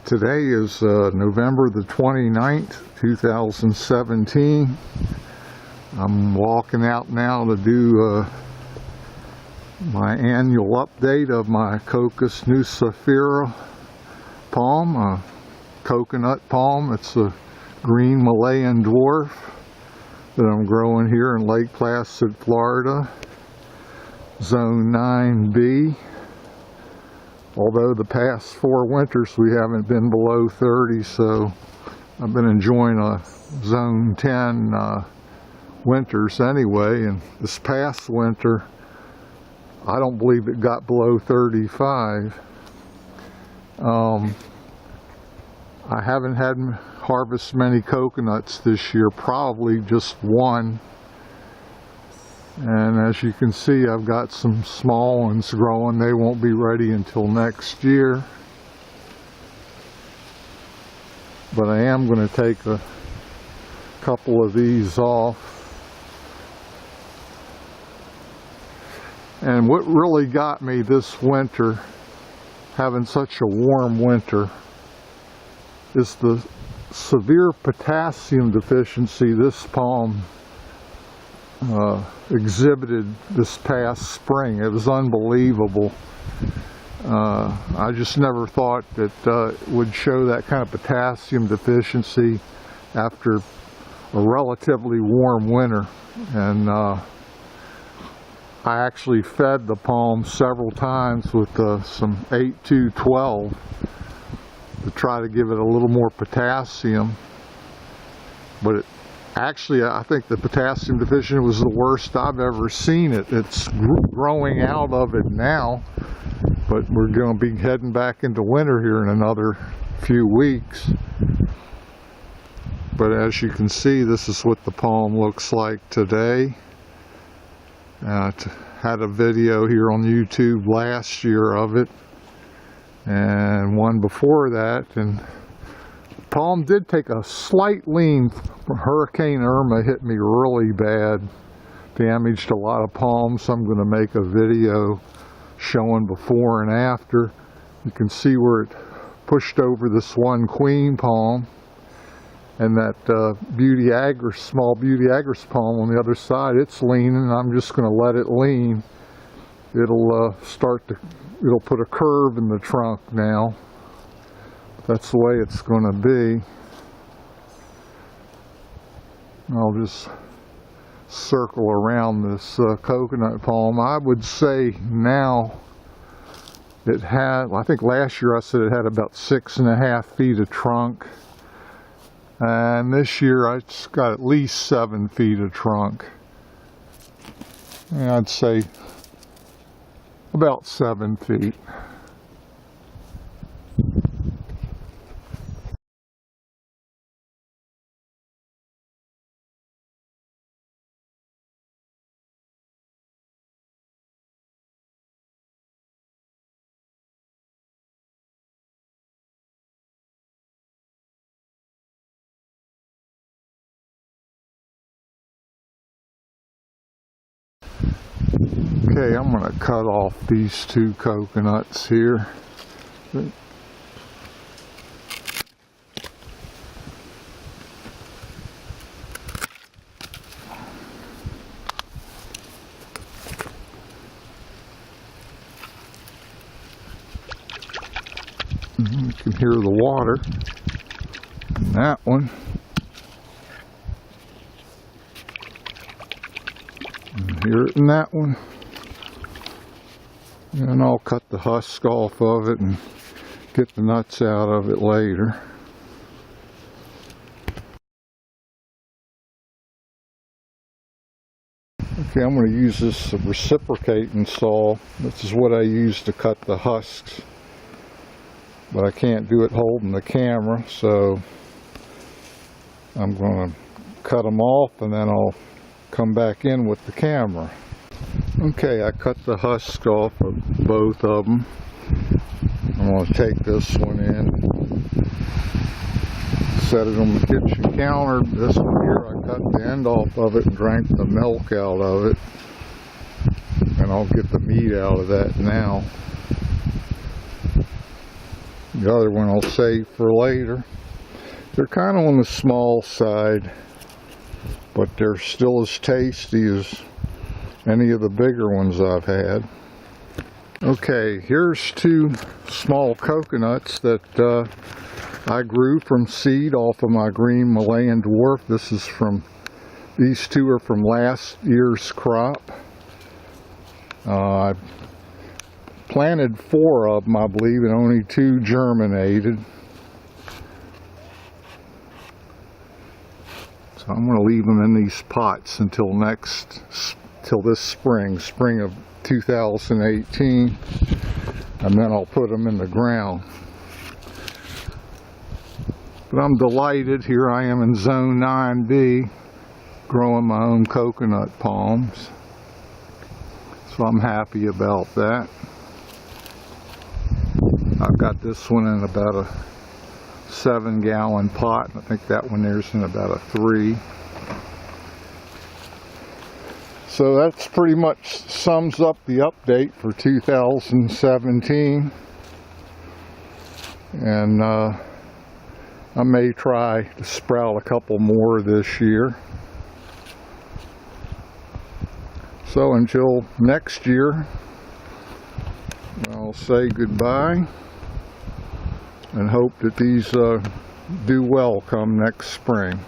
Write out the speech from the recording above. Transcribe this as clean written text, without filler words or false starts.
Today is November the 29th, 2017. I'm walking out now to do my annual update of my Cocos nucifera palm, a coconut palm. It's a green Malayan dwarf that I'm growing here in Lake Placid, Florida, Zone 9B. Although the past 4 winters we haven't been below 30, so I've been enjoying a Zone 10 winters anyway. And this past winter, I don't believe it got below 35. I haven't had harvest many coconuts this year, probably just one. And as you can see, I've got some small ones growing. They won't be ready until next year. But I am going to take a couple of these off. And what really got me this winter, having such a warm winter, is the severe potassium deficiency this palm exhibited this past spring. It was unbelievable. I just never thought that it would show that kind of potassium deficiency after a relatively warm winter. And I actually fed the palm several times with some 8-2-12 to try to give it a little more potassium. But actually, I think the potassium deficiency was the worst I've ever seen it. It's growing out of it now, but we're going to be heading back into winter here in another few weeks. But as you can see, this is what the palm looks like today. I had a video here on YouTube last year of it, and one before that, and palm did take a slight lean. Hurricane Irma hit me really bad, damaged a lot of palms. So I'm going to make a video showing before and after. You can see where it pushed over this one queen palm, and that small beauty agris palm on the other side, it's leaning. I'm just going to let it lean. It'll it'll put a curve in the trunk now. That's the way it's going to be. I'll just circle around this coconut palm. I would say now it had, I think last year I said it had about 6.5 feet of trunk. And this year it's got at least 7 feet of trunk. And I'd say about 7 feet. Okay, I'm going to cut off these 2 coconuts here. You can hear the water in that one. And hear it in that one. And I'll cut the husk off of it and get the nuts out of it later. Okay, I'm going to use this reciprocating saw. This is what I use to cut the husks. But I can't do it holding the camera, so I'm going to cut them off and then I'll come back in with the camera. Okay, I cut the husk off of both of them. I'm going to take this one in, set it on the kitchen counter. This one here, I cut the end off of it and drank the milk out of it. And I'll get the meat out of that now. The other one I'll save for later. They're kind of on the small side, but they're still as tasty as any of the bigger ones I've had. Okay, here's 2 small coconuts that I grew from seed off of my green Malayan dwarf. These 2 are from last year's crop. I planted 4 of them, I believe, and only 2 germinated. So I'm going to leave them in these pots until this spring of 2018, and then I'll put them in the ground. But I'm delighted. Here I am in Zone 9B, growing my own coconut palms. So I'm happy about that. I've got this one in about a 7-gallon pot, and I think that one there's in about a 3. So that's pretty much sums up the update for 2017. And I may try to sprout a couple more this year. So until next year, I'll say goodbye and hope that these do well come next spring.